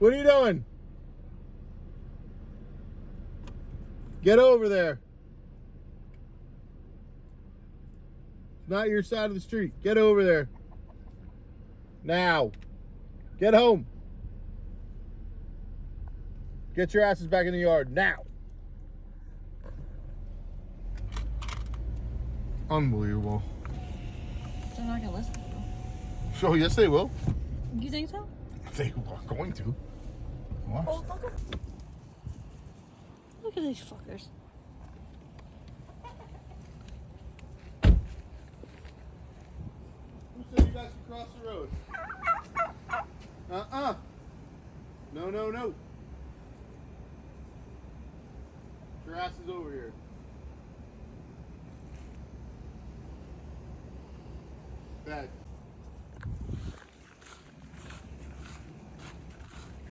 What are you doing? Get over there. It's not your side of the street. Get over there. Now. Get home. Get your asses back in the yard now. Unbelievable. They're not gonna listen to you. So yes, they will. You think so? They are going to. Watch. Oh, look at these fuckers. Who said you guys can cross the road? No, no, no. Your ass is over here. Bad.